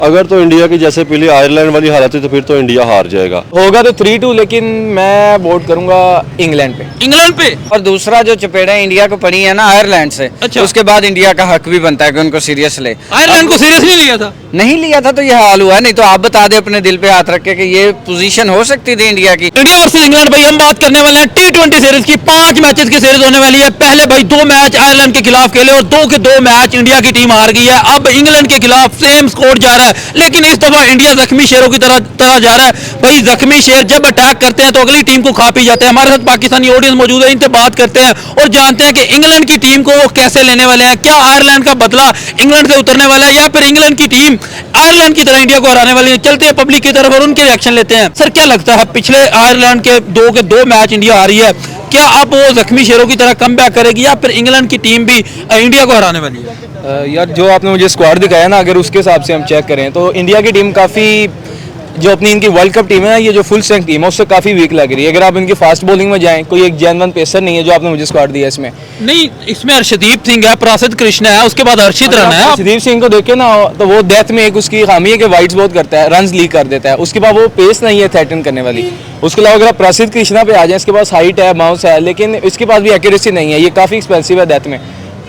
अगर तो इंडिया की जैसे पहले आयरलैंड वाली हालत है तो फिर तो इंडिया हार जाएगा। होगा तो 3-2, लेकिन मैं वोट करूंगा इंग्लैंड पे। इंग्लैंड पे। और दूसरा जो चपेड़ा इंडिया को पड़ी है ना आयरलैंड से, अच्छा। उसके बाद इंडिया का हक भी बनता है कि उनको सीरियस ले। आयरलैंड को सीरियस नहीं लिया था। नहीं लिया था तो ये हाल हुआ, नहीं तो आप बता दे अपने दिल पे हाथ रख के कि ये पोजीशन हो सकती थी इंडिया की। इंडिया वर्सेस इंग्लैंड भाई हम बात करने वाले हैं T20 सीरीज की। 5 मैचेस की सीरीज होने वाली है। पहले भाई 2 मैच आयरलैंड के खिलाफ खेले और 2 के 2 मैच इंडिया की टीम हार गई है। अब इंग्लैंड के खिलाफ सेम स्कोर जा रहा है, लेकिन इस दफा इंडिया जख्मी शेरों की तरह जा रहा है। भाई जख्मी शेर जब अटैक करते हैं तो अगली टीम को खा पी जाते हैं। हमारे साथ पाकिस्तानी ऑडियंस मौजूद है, इनसे बात करते हैं और जानते हैं कि इंग्लैंड की टीम को वो कैसे लेने वाले हैं। क्या आयरलैंड का बदला इंग्लैंड से उतरने वाला है या फिर इंग्लैंड की टीम आयरलैंड की तरह इंडिया को हराने वाली है। चलते हैं पब्लिक की तरफ और उनके रिएक्शन लेते हैं। सर क्या लगता है, पिछले आयरलैंड के 2 के 2 मैच इंडिया हारी है, क्या अब वो जख्मी शेरों की तरह कमबैक करेगी या फिर इंग्लैंड की टीम भी इंडिया को हराने वाली है? यार जो आपने मुझे स्क्वाड दिखाया ना, अगर उसके हिसाब से हम चेक करें तो इंडिया की टीम काफ़ी, जो अपनी इनकी वर्ल्ड कप टीम है ना, ये जो फुल स्ट्रेंथ टीम है उससे काफ़ी वीक लग रही है। अगर आप इनकी फास्ट बॉलिंग में जाएं, कोई एक जेन्युइन पेसर नहीं है जो आपने मुझे स्क्वाड दिया इसमें। नहीं, इसमें हर्षदीप सिंह है, प्रसिद्ध कृष्ण है, उसके बाद हर्षित राणा है। हर्षदीप सिंह को देखे ना तो वो डेथ में एक उसकी खामी है कि वाइड्स बहुत करता है, रन्स लीक कर देता है। उसके बाद वो पेस नहीं है थ्रेटन करने वाली। उसके अलावा अगर आप प्रसिद्ध कृष्णा पे आ जाए, इसके पास हाइट है, बाउंस है, लेकिन इसके पास भी एक्यूरेसी नहीं है, ये काफ़ी एक्सपेंसिव है डेथ में।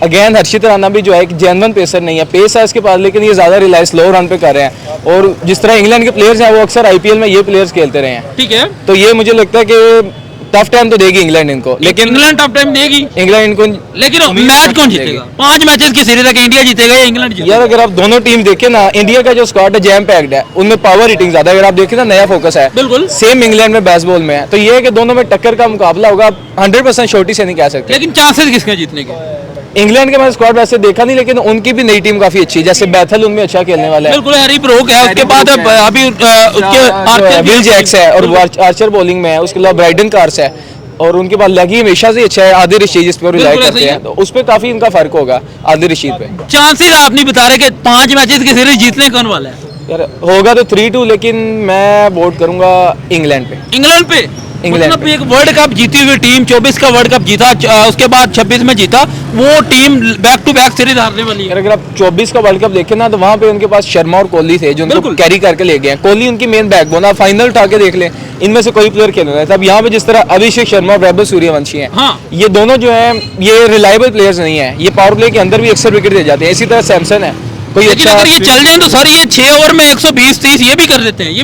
अगेन हर्षित राणा भी जो है एक जेन्युइन पेसर नहीं है, पेस है इसके पास लेकिन ये ज़्यादा रिलाई स्लो रन पे कर रहे हैं। और जिस तरह इंग्लैंड के प्लेयर्स हैं वो अक्सर आईपीएल में ये प्लेयर्स खेलते रहे हैं, ठीक है, तो ये मुझे लगता है कि टफ टाइम तो देगी इंग्लैंड इनको, लेकिन इंग्लैंड टफ टाइम देगी, इंग्लैंड इनको। लेकिन मैच कौन जीतेगा? 5 मैचेस की सीरीज है कि इंडिया जीतेगा या इंग्लैंड जीतेगा? यार अगर आप दोनों टीम देखें ना, इंडिया का जो स्क्वाड है जैम पैक्ड है, उनमें पावर हिटिंग ज्यादा है। अगर आप देखें ना, नया फोकस है बिल्कुल सेम इंग्लैंड में बेसबॉल में है, तो ये है कि दोनों में टक्कर का मुकाबला होगा। 100% छोटी से नहीं कह सकते, लेकिन चांसेस किसके जीतने के? इंग्लैंड के मैंने स्क्वाड वैसे देखा नहीं, लेकिन उनकी भी नई टीम काफी अच्छी है, जैसे बैथल उनमें अच्छा खेलने वाला है। बिल्कुल, हैरी ब्रोक है, उसके बाद अभी उसके विल जैक्स है और आर्चर बॉलिंग में है, उसके अलावा ब्राइडन कार्स है और उनके बाद लगी हमेशा से अच्छा है आदिल रशीद, जिस पर रिलाई करते हैं, तो उस पर काफी इनका फर्क होगा आदिल रशीद पे। चांसेस आप नहीं बता रहे कि 5 मैचेस की सीरीज जीतने कौन वाला है? यार होगा तो 3-2, लेकिन मैं वोट करूंगा इंग्लैंड पे। इंग्लैंड पे। इंग्लैंड मतलब एक वर्ल्ड कप जीती हुई टीम, 24 का वर्ल्ड कप जीता, उसके बाद 26 में जीता, वो team back to back series हारने वाली है। अगर आप 24 का वर्ल्ड कप देखें ना, तो वहाँ पे उनके पास शर्मा और कोहली थे जो उनको कैरी करके ले गए हैं। कोहली उनकी मेन बैकबोन, आप फाइनल उठा के देख लें, इनमें से कोई प्लेयर खेल रहा है। तब यहाँ पे जिस तरह अभिषेक शर्मा और वैभव सूर्यवंशी हैं, हाँ। ये दोनों जो है ये रिलायबल प्लेयर्स नहीं है, ये पावर प्ले के अंदर भी अक्सर विकेट दे जाते हैं। इसी तरह सैमसन है, कोई लेकिन अच्छा अगर ये चल जाए तो सर ये 6 ओवर में 120-30 ये भी कर देते हैं, ये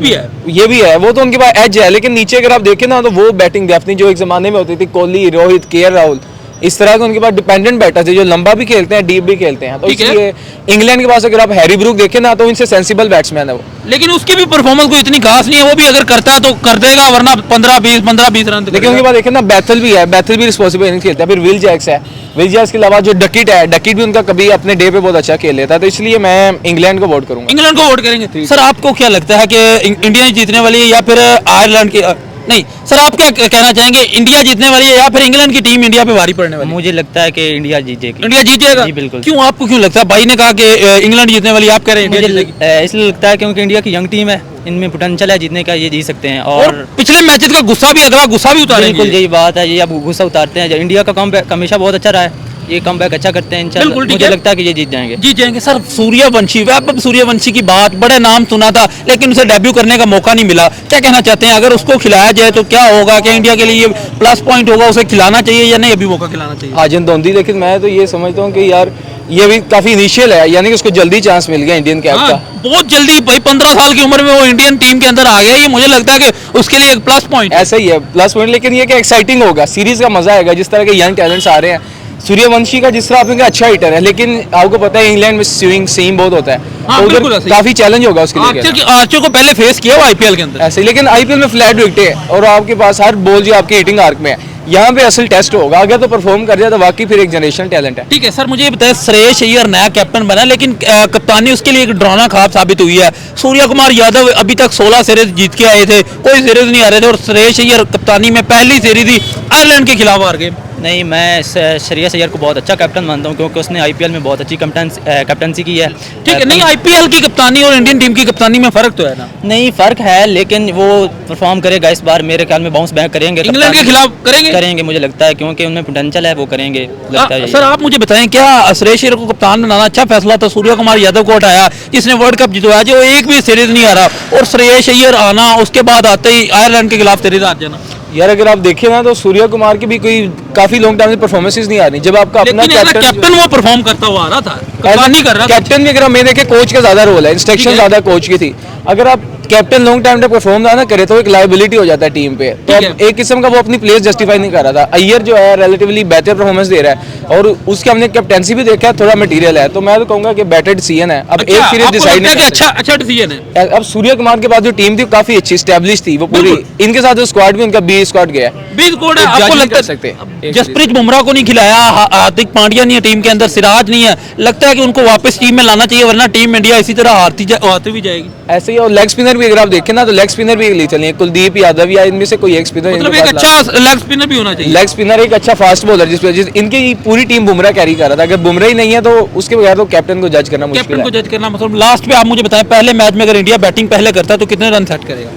भी है। वो तो उनके पास एज है, लेकिन नीचे अगर आप देखें ना तो वो बैटिंग डेप्थ नहीं जो एक जमाने में होती थी, कोहली, रोहित, केएल राहुल, इस तरह के उनके पास डिपेंडेंट बैटर थे जो लंबा भी खेलते हैं, डीप भी खेलते हैं। तो इसलिए इंग्लैंड के पास अगर आप हैरी ब्रूक देखें ना, तो इनसे सेंसिबल बैट्समैन है वो। लेकिन उसकी भी परफॉर्मेंस कोई इतनी खास नहीं है, वो भी अगर करता है तो कर देगा, वरना 15-20 रन। लेकिन उनके पास देखें ना, बैथल भी है, बैथल भी रिस्पॉन्सिबल इनिंग्स खेलता है। फिर विल जैक्स है, विल जैक्स के अलावा जो डकिट है, डकिट भी उनका कभी अपने डे पे बहुत अच्छा खेल लेता है। तो इसलिए मैं इंग्लैंड को वोट करूंगा। इंग्लैंड को वोट करेंगे। सर आपको क्या लगता है कि इंडिया जीतने वाली है या फिर आयरलैंड की? नहीं सर, आप क्या कहना चाहेंगे, इंडिया जीतने वाली है या फिर इंग्लैंड की टीम इंडिया पे भारी पड़ने वाली है? मुझे लगता है कि इंडिया जीतेगी। इंडिया जीत जाएगा? जी बिल्कुल। क्यों, आपको क्यों लगता है? भाई ने कहा कि इंग्लैंड जीतने वाली, आप कह रहे हैं इंडिया जीतेगी? इसलिए लगता है क्योंकि इंडिया की यंग टीम है, इनमें पोटेंशियल है जीतने का, ये जीत सकते हैं। और पिछले मैचेस का गुस्सा भी, अगला गुस्सा भी उतारेंगे। बिल्कुल यही बात है, ये अब गुस्सा उतारते हैं। इंडिया का कमबैक हमेशा बहुत अच्छा रहा है, ये कमबैक अच्छा करते हैं इंशाल्लाह। मुझे लगता है कि ये जीत जाएंगे। सर सूर्यवंशी, वैभव सूर्यवंशी की बात, बड़े नाम सुना था लेकिन उसे डेब्यू करने का मौका नहीं मिला, क्या कहना चाहते हैं? अगर उसको खिलाया जाए तो क्या होगा, क्या इंडिया के लिए प्लस पॉइंट होगा? उसे खिलाना चाहिए या नहीं, अभी मौका खिलाना चाहिए? हाजिन दोंदी, लेकिन मैं तो ये समझता हूँ कि यार ये भी काफी इनिशियल है, यानी कि उसको जल्दी चांस मिल गया इंडियन कैप का। बहुत जल्दी भाई, 15 साल की उम्र में वो इंडियन टीम के अंदर आ गया, ये मुझे लगता है कि उसके लिए एक प्लस पॉइंट। ऐसा ही है प्लस पॉइंट, लेकिन ये कि एक्साइटिंग होगा, सीरीज का मजा आएगा। जिस तरह के यंग टैलेंट्स आ रहे हैं, सूर्यवंशी का जिस तरह आपने अच्छा हिटर है, लेकिन आपको पता है इंग्लैंड में स्विंग सीम बहुत होता है, हाँ, तो बिल्कुल उधर काफी चैलेंज होगा उसके लिए। आर्चर को पहले फेस किया वो आईपीएल के अंदर ऐसे, लेकिन आईपीएल में फ्लैट विकेट है और आपके पास हर बॉल जो आपकी हिटिंग आर्क में है, यहाँ पे असल टेस्ट होगा। अगर तो परफॉर्म कर जाए तो वाकई फिर एक जनरेशनल टैलेंट है। ठीक है सर, मुझे ये बताया, श्रेयस अय्यर नया कैप्टन बना, लेकिन कप्तानी उसके लिए एक ड्राना ख्वाब साबित हुई है। सूर्य कुमार यादव अभी तक 16 सीरीज जीत के आए थे, कोई सीरीज नहीं आ रहे थे, और श्रेयस अय्यर कप्तानी में पहली सीरीज ही आयरलैंड के खिलाफ हार गए। नहीं, मैं श्रेयस अय्यर को बहुत अच्छा कैप्टन मानता हूँ क्योंकि उसने आईपीएल में बहुत अच्छी कैप्टनसी की है। ठीक है, नहीं आईपीएल की कप्तानी और इंडियन टीम की कप्तानी में फर्क तो है ना? नहीं, फ़र्क है, लेकिन वो परफॉर्म करेगा इस बार, मेरे ख्याल में बाउंस बैक करेंगे। इंग्लैंड के खिलाफ करेंगे? मुझे लगता है, क्योंकि उनमें पोटेंशियल है, वो करेंगे लगता है। सर आप मुझे बताएं, क्या श्रेयस अय्यर को कप्तान बनाना अच्छा फैसला था? सूर्य कुमार यादव को हटाया जिसने वर्ल्ड कप जितवाया, जो एक भी सीरीज नहीं हारा, और श्रेयस अय्यर आना, उसके बाद आते ही आयरलैंड के खिलाफ सीरीज हार जाना। यार अगर आप देखें ना तो सूर्य कुमार की भी कोई काफी लॉन्ग टाइम से परफॉर्मेंसेस नहीं आ रही। जब आपका अपना कैप्टन वो परफॉर्म करता हुआ आ रहा था, कप्तानी कर रहा था। कैप्टन भी अगर हम देखें, कोच का ज्यादा रोल है, इंस्ट्रक्शन ज्यादा कोच की थी। अगर आप कैप्टन लॉन्ग टाइम तक परफॉर्म ना करे तो एक लायबिलिटी हो जाता है टीम पे। तो अब एक किस्म का वो अपनी प्लेस जस्टिफाई नहीं कर रहा था। अय्यर जो है रिलेटिवली बेटर परफॉर्मेंस दे रहा है और उसके हमने कैप्टेंसी भी देखा, थोड़ा मटेरियल है, तो मैं तो कहूंगा कि बेटर डिसीजन है। अब एक सीरीज डिसाइड नहीं, अच्छा डिसीजन है। अब सूर्य कुमार के बाद जो टीम थी काफी अच्छी स्टैब्लिश थी, वो पूरी इनके साथ जो स्क्वाड भी उनका बी स्क्वाड गया है। आपको लगता है जसप्रीत बुमराह को नहीं खिलाया, हार्दिक पांड्या नहीं है टीम के अंदर, सिराज नहीं है, लगता है कि उनको वापस टीम में लाना चाहिए, वरना टीम इंडिया इसी तरह हारती भी जाएगी। ऐसे ही, और लेग स्पिनर भी अगर आप देखें ना तो लेग स्पिनर भी ले चलिए, कुलदीप यादव या इनमें से कोई एक स्पिनर, मतलब एक अच्छा लेग स्पिनर भी होना चाहिए। लेग स्पिनर एक अच्छा फास्ट बॉलर जिस इनकी पूरी टीम बुमराह कैरी कर रहा था। अगर बुमराह ही नहीं है तो उसके बगैर तो कैप्टन को जज करना मुश्किल है। कैप्टन को जज करना मतलब लास्ट पे आप मुझे बताएं, पहले मैच में अगर इंडिया बैटिंग पहले करता है तो कितने रन सेट करेगा?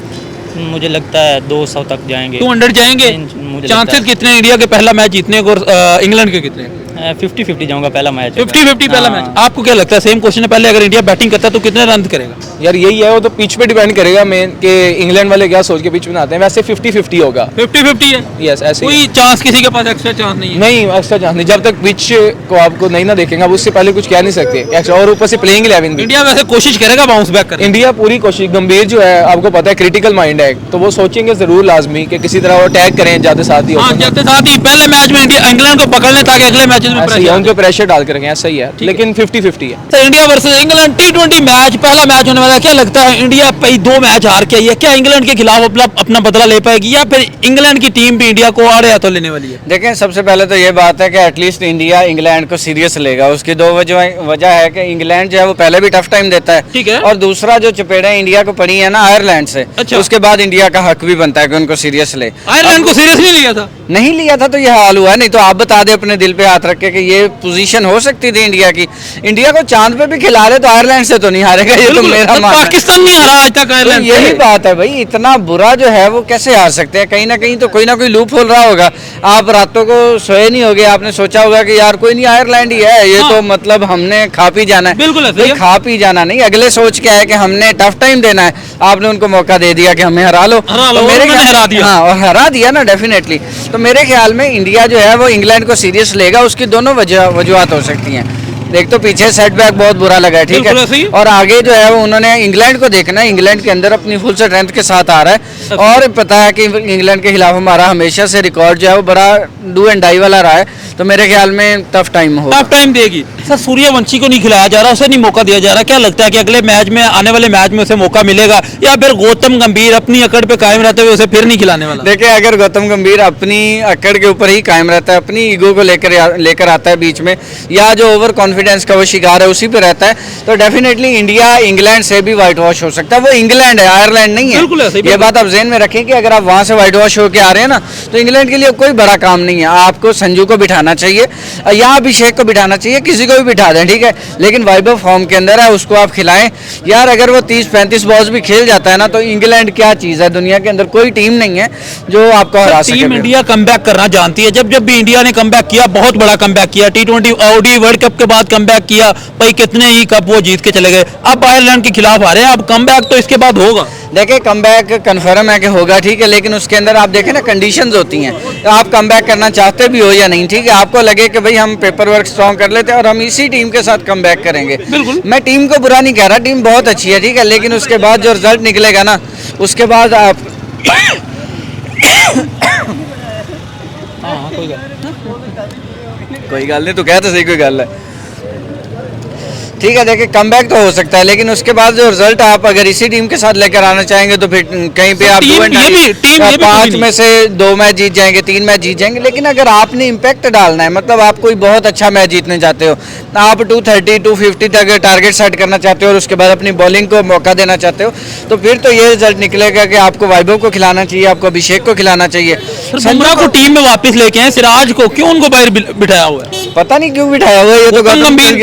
मुझे लगता है 200 तक जाएंगे। 200 जाएंगे? चांसेस कितने इंडिया के पहला मैच जीतने को और इंग्लैंड के कितने? 50-50 जाऊंगा पहला मैच। 50-50 पहला मैच। आपको क्या लगता है, सेम क्वेश्चन है, पहले अगर इंडिया बैटिंग करता है तो कितने रन करेगा? यार यही है, वो तो पिच पे डिपेंड करेगा मेन कि इंग्लैंड वाले क्या सोच के पिच बनाते हैं। वैसे 50-50 होगा। 50-50 है? यस, ऐसे कोई चांस किसी के पास एक्स्ट्रा चांस नहीं है? नहीं, एक्स्ट्रा चांस नहीं, जब तक पिच को आपको नहीं ना देखेंगे, अब उससे पहले कुछ कह नहीं सकते एक्स्ट्रा। और ऊपर से प्लेइंग 11 भी इंडिया वैसे कोशिश करेगा बाउंस बैक करने? इंडिया पूरी कोशिश, गंभीर जो है आपको पता है क्रिटिकल माइंड है, तो वो सोचेंगे जरूर लाजमी कि किसी तरह वो अटैक करें जाते साथ ही। हाँ, जाते साथ ही पहले मैच में इंडिया इंग्लैंड को पकड़ ले ताकि अगले मैचेस में प्रेशर डाल के रखें। ऐसा ही है, लेकिन 50-50 है। तो India versus England T20 match, पहला मैच होने वाला है। क्या लगता है इंडिया पे 2 मैच हार के आई है, क्या इंग्लैंड के खिलाफ अपना बदला ले पाएगी या फिर इंग्लैंड की टीम भी इंडिया को आड़े हाथों लेने वाली है? देखें, सबसे पहले तो ये बात है कि एटलीस्ट इंडिया इंग्लैंड को सीरियस लेगा। उसकी 2 वजह है कि इंग्लैंड जो है वो पहले भी टफ टाइम देता है, ठीक है, और दूसरा जो चपेड़े इंडिया को पड़ी है ना आयरलैंड से, अच्छा, उसके बाद इंडिया का हक भी बनता है कि उनको सीरियस ले। आयरलैंड को सीरियस नहीं लिया था? नहीं लिया था तो ये हाल हुआ। नहीं तो आप बता दें अपने दिल पे हाथ रख के कि ये पोजीशन हो सकती थी इंडिया की। इंडिया को चांद पे भी खिला रहे तो आयरलैंड से तो नहीं हारेगा, ये तो मेरा मानना है। पाकिस्तान नहीं हारा आज तक आयरलैंड। यही बात है भाई, इतना बुरा जो है वो कैसे हार सकते हैं? कहीं ना कहीं तो कोई ना कोई लूप होल रहा होगा। आप रातों को सोए नहीं होगे, आपने सोचा होगा कि यार कोई नहीं, आयरलैंड ही है ये, तो मतलब हमने खा पी जाना है। बिल्कुल खा पी जाना नहीं, अगले सोच क्या है कि हमने टफ टाइम देना है। आपने उनको मौका दे दिया कि हमें हरा लो, तो मेरे हरा दिया। हाँ, और हरा दिया ना डेफिनेटली। तो मेरे ख्याल में इंडिया जो है वो इंग्लैंड को सीरियस लेगा। उसकी दोनों वजूहत हो सकती हैं। एक तो पीछे सेटबैक बहुत बुरा लगा है, ठीक है, और आगे जो है वो उन्होंने इंग्लैंड को देखना है। इंग्लैंड के अंदर अपनी फुल स्ट्रेंथ के साथ आ रहा है, और पता है कि इंग्लैंड के खिलाफ हमारा हमेशा से रिकॉर्ड जो है वो बड़ा डू एंड डाई वाला रहा है। तो मेरे ख्याल में टफ टाइम होगा, टफ टाइम देगी। सर सूर्यवंशी को नहीं खिलाया जा रहा, उसे नहीं मौका दिया जा रहा, क्या लगता है कि अगले मैच में, आने वाले मैच में उसे मौका मिलेगा या फिर गौतम गंभीर अपनी अकड़ पे कायम रहते हुए उसे फिर नहीं खिलाने वाला? देखिए, अगर गौतम गंभीर अपनी अकड़ के ऊपर ही कायम रहता है, अपनी ईगो को लेकर आता है बीच में, या जो ओवर कॉन्फिडेंस का वो शिकार है उसी पे रहता है, तो डेफिनेटली इंडिया इंग्लैंड से भी व्हाइट वॉश हो सकता है। वो इंग्लैंड है, आयरलैंड नहीं है। ये बात आप ज़हन में रखें कि अगर आप वहां से व्हाइट वॉश होकर आ रहे हैं ना, तो इंग्लैंड के लिए कोई बड़ा काम नहीं है। आपको संजू को बिठाना चाहिए या अभिषेक को बिठाना चाहिए, किसी को भी बिठा दें, ठीक है, लेकिन वैभव फॉर्म के अंदर है, उसको आप खिलाएं यार। अगर वो 30-35 बॉल्स भी खेल जाता है ना, तो इंग्लैंड क्या चीज़ है, दुनिया के अंदर कोई टीम नहीं है जो आपको हरा सके। टीम इंडिया कमबैक करना जानती है। जब भी इंडिया ने कमबैक किया, बहुत बड़ा कमबैक किया, T20 ODI वर्ल्ड कप के बाद कमबैक किया, भाई कितने ही कप वो जीत के चले गए। अब आयरलैंड के खिलाफ आ रहे हैं, अब कमबैक तो इसके बाद होगा। देखिए, कमबैक कंफर्म है कि होगा, ठीक है, लेकिन उसके अंदर आप देखें ना कंडीशंस होती हैं, तो आप कमबैक करना चाहते भी हो या नहीं, ठीक है, आपको लगे कि भाई हम पेपर वर्क स्ट्रॉन्ग कर लेते हैं और हम इसी टीम के साथ कमबैक करेंगे। बिल्कुल, मैं टीम को बुरा नहीं कह रहा, टीम बहुत अच्छी है, ठीक है, लेकिन उसके बाद जो रिजल्ट निकलेगा ना, उसके बाद आप कोई गल नहीं, तू कहते सही, कोई गल है। ठीक है, देखिए कमबैक तो हो सकता है, लेकिन उसके बाद जो रिजल्ट आप अगर इसी टीम के साथ लेकर आना चाहेंगे तो फिर कहीं पे आप 5 में से 2 मैच जीत जाएंगे, 3 मैच जीत जाएंगे। लेकिन अगर आपने इम्पैक्ट डालना है, मतलब आप कोई बहुत अच्छा मैच जीतने चाहते हो, आप 230 250 तक टारगेट सेट करना चाहते हो और उसके बाद अपनी बॉलिंग को मौका देना चाहते हो, तो फिर तो ये रिजल्ट निकलेगा कि आपको वैभव को खिलाना चाहिए, आपको अभिषेक को खिलाना चाहिए। बुमराह को टीम में वापस लेके आए, सिराज को क्यों उनको बाहर बिठाया हुआ है? पता नहीं क्यों बिठाया हुआ है, ये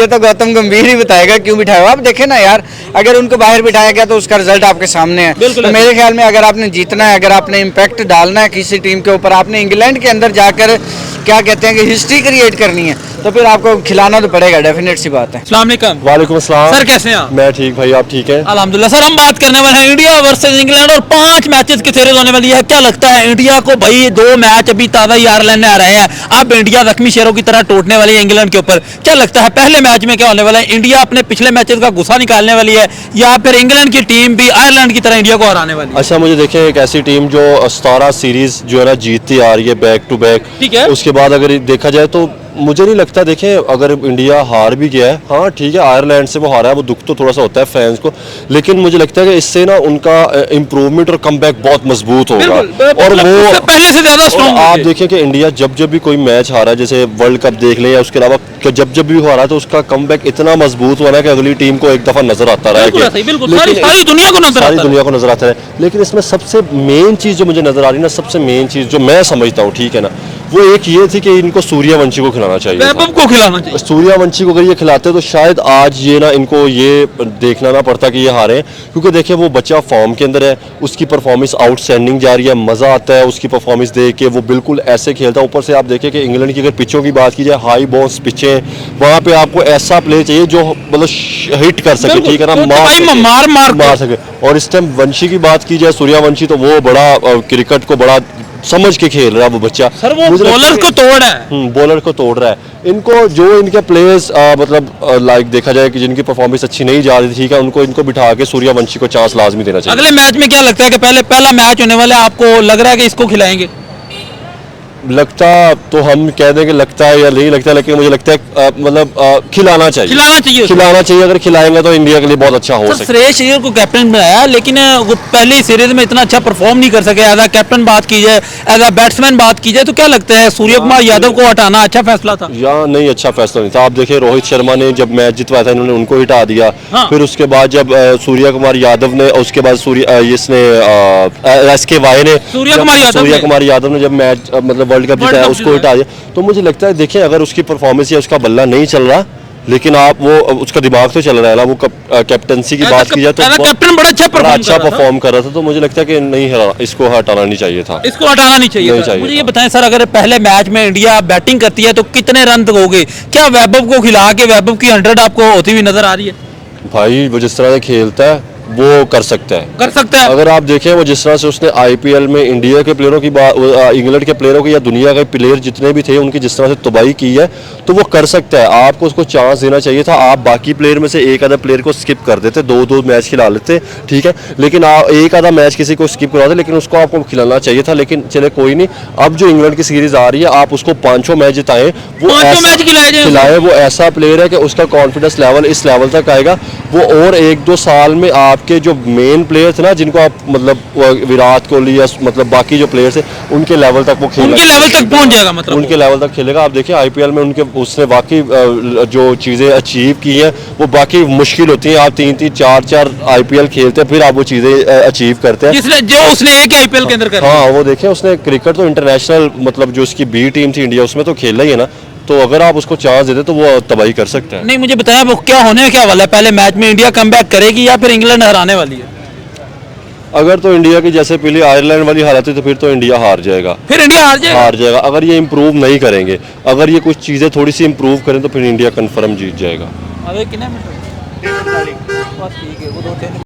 तो गौतम गंभीर ही बताएगा क्यों बिठाया हुआ। आप देखें ना यार, अगर उनको बाहर बिठाया गया तो उसका रिजल्ट आपके सामने है। तो मेरे ख्याल में अगर आपने जीतना है, अगर आपने इम्पैक्ट डालना है किसी टीम के ऊपर, आपने इंग्लैंड के अंदर जाकर क्या कहते हैं कि हिस्ट्री क्रिएट करनी है, तो फिर आपको खिलाना तो पड़ेगा, डेफिनेट सी बात है। अस्सलाम वालेकुम। वालेकुम अस्सलाम। सर कैसे हैं आप? मैं ठीक भाई, आप ठीक हैं? अल्हम्दुलिल्लाह। सर हम बात करने वाले हैं इंडिया वर्सेस इंग्लैंड और 5 मैचेस की सीरीज होने वाली है। क्या लगता है इंडिया को? भाई 2 मैच अभी ताज़ा ही आयरलैंड में आ रहे हैं, अब इंडिया जख्मी शेरों की तरह टूटने वाली है इंग्लैंड के ऊपर। क्या लगता है पहले मैच में क्या होने वाला है? इंडिया अपने पिछले मैचेस का गुस्सा निकालने वाली है या फिर इंग्लैंड की टीम भी आयरलैंड की तरह इंडिया को हराने वाली है? अच्छा, मुझे देखें, एक ऐसी टीम जो 17 सीरीज जो है ना जीतती आ रही है बैक टू बैक, ठीक है। उसके बाद अगर देखा जाए तो मुझे नहीं लगता, देखें अगर इंडिया हार भी गया है, हाँ ठीक है आयरलैंड से वो हारा है, वो दुख तो थोड़ा सा होता है फैंस को, लेकिन मुझे लगता है कि इससे ना उनका इम्प्रूवमेंट और कमबैक बहुत मजबूत होगा। और वो पहले से ज्यादा स्ट्रॉन्ग। आप देखें कि इंडिया जब जब भी कोई मैच हारा, जैसे वर्ल्ड कप देख लें या उसके अलावा जब जब भी हारा, तो उसका कमबैक इतना मजबूत हुआ ना कि अगली टीम को एक दफा नजर आता रहा है, सारी दुनिया को नजर आता है। लेकिन इसमें सबसे मेन चीज जो मुझे नजर आ रही है ना, सबसे मेन चीज जो मैं समझता हूँ, ठीक है ना, वो एक ये थी कि इनको सूर्यवंशी को खिलाना चाहिए, वैभव को खिलाना चाहिए। सूर्यवंशी को अगर ये खिलाते तो शायद आज ये ना इनको ये देखना ना पड़ता कि ये हारे हैं, क्योंकि देखिए वो बच्चा फॉर्म के अंदर है, उसकी परफॉर्मेंस आउटस्टैंडिंग जा रही है, मज़ा आता है उसकी परफॉर्मेंस देख के, वो बिल्कुल ऐसे खेलता है। ऊपर से आप देखें कि इंग्लैंड की अगर पिचों की बात की जाए, हाई बाउंस पिचें, वहाँ पे आपको ऐसा प्ले चाहिए जो मतलब हिट कर सके, ठीक है ना, मार सके। और इस टाइम वंशी की बात की जाए, सूर्यवंशी, तो वो बड़ा क्रिकेट को बड़ा समझ के खेल रहा है वो बच्चा। सर वो बॉलर को तोड़ रहा है, बॉलर को तोड़ रहा है। इनको जो इनके प्लेयर्स मतलब लाइक देखा जाए कि जिनकी परफॉर्मेंस अच्छी नहीं जा रही थी, ठीक है, इनको बिठा के सूर्यवंशी को चांस लाजमी देना चाहिए। अगले मैच में क्या लगता है कि पहला मैच होने वाला है, आपको लग रहा है कि इसको खिलाएंगे? लगता तो हम कह दें कि लगता है या नहीं लगता, लेकिन मुझे लगता है मतलब खिलाना चाहिए। अगर खिलाएंगे तो इंडिया के लिए बहुत अच्छा हो सकता है। श्रेयस अय्यर को कैप्टन बनाया, लेकिन वो पहली सीरीज में इतना अच्छा परफॉर्म नहीं कर सके। एज अ कैप्टन बात की जाए, एज अ बैट्समैन बात की जाए, तो क्या लगता है सूर्य कुमार यादव को हटाना अच्छा फैसला था या नहीं? अच्छा फैसला नहीं था। आप देखिए रोहित शर्मा ने जब मैच जितवाया था, इन्होंने उनको हटा दिया। हाँ। फिर उसके बाद जब सूर्य कुमार यादव ने, उसके बाद इसने SKY ने, सूर्य कुमार यादव ने जब मैच मतलब वर्ल्ड कप जीता है, उसको हटा दिया। तो मुझे लगता है देखिए अगर उसकी परफॉर्मेंस या उसका बल्ला नहीं चल रहा, लेकिन आप वो उसका दिमाग तो चल रहा है ना, वो कैप्टनसी की बात की जाए तो कैप्टन बड़ा अच्छा परफॉर्म कर रहा था। तो मुझे लगता है कि नहीं, इसको हटाना नहीं चाहिए था, इसको हटाना नहीं चाहिए। मुझे ये बताएं सर, अगर पहले मैच में इंडिया बैटिंग करती है तो कितने रन होंगे? क्या वैभव को खिला के वैभव की 100 आपको होती हुई नजर आ रही है? भाई वो जिस तरह से खेलता है वो कर सकता है। अगर आप देखें वो जिस तरह से उसने IPL में इंडिया के प्लेयरों की बात, इंग्लैंड के प्लेयरों की या दुनिया के प्लेयर जितने भी थे उनकी जिस तरह से तबाही की है, तो वो कर सकता है। आपको उसको चांस देना चाहिए था। आप बाकी प्लेयर में से एक आधा प्लेयर को स्किप कर देते, 2-2 मैच खिला लेते, ठीक है, लेकिन एक आधा मैच किसी को स्किप करवाते, लेकिन उसको आपको खिलाना चाहिए था। लेकिन चले कोई नहीं, अब जो इंग्लैंड की सीरीज आ रही है, आप उसको 5 मैच जिताएं, वो खिलाए। वो ऐसा प्लेयर है कि उसका कॉन्फिडेंस लेवल इस लेवल तक आएगा, वो और 1-2 साल में आपके जो मेन प्लेयर थे ना, जिनको आप मतलब विराट कोहली या मतलब बाकी जो प्लेयर्स हैं, उनके लेवल तक वो खेलेगा, उनके लेवल तक पहुंच जाएगा, मतलब उनके लेवल तक खेलेगा। आप देखिए IPL में उसने बाकी जो चीज़ें अचीव की हैं वो बाकी मुश्किल होती हैं। आप 3-3, 4-4 IPL खेलते हैं, फिर आप वो चीज़ें अचीव करते हैं जो उसने एक IPL के अंदर हाँ, वो देखें उसने क्रिकेट तो इंटरनेशनल मतलब जो उसकी B टीम थी इंडिया, उसमें तो खेला ही है ना, तो अगर आप उसको चांस देते तो वो तबाही कर सकता है। नहीं, मुझे बताया वो क्या होने क्या वाला है? पहले मैच में इंडिया कमबैक करेगी या फिर इंग्लैंड हराने वाली है? अगर तो इंडिया की जैसे पहले आयरलैंड वाली हालत है तो फिर तो इंडिया हार जाएगा। हार जाएगा अगर ये इम्प्रूव नहीं करेंगे। अगर ये कुछ चीज़ें थोड़ी सी इम्प्रूव करें तो फिर इंडिया कन्फर्म जीत जाएगा।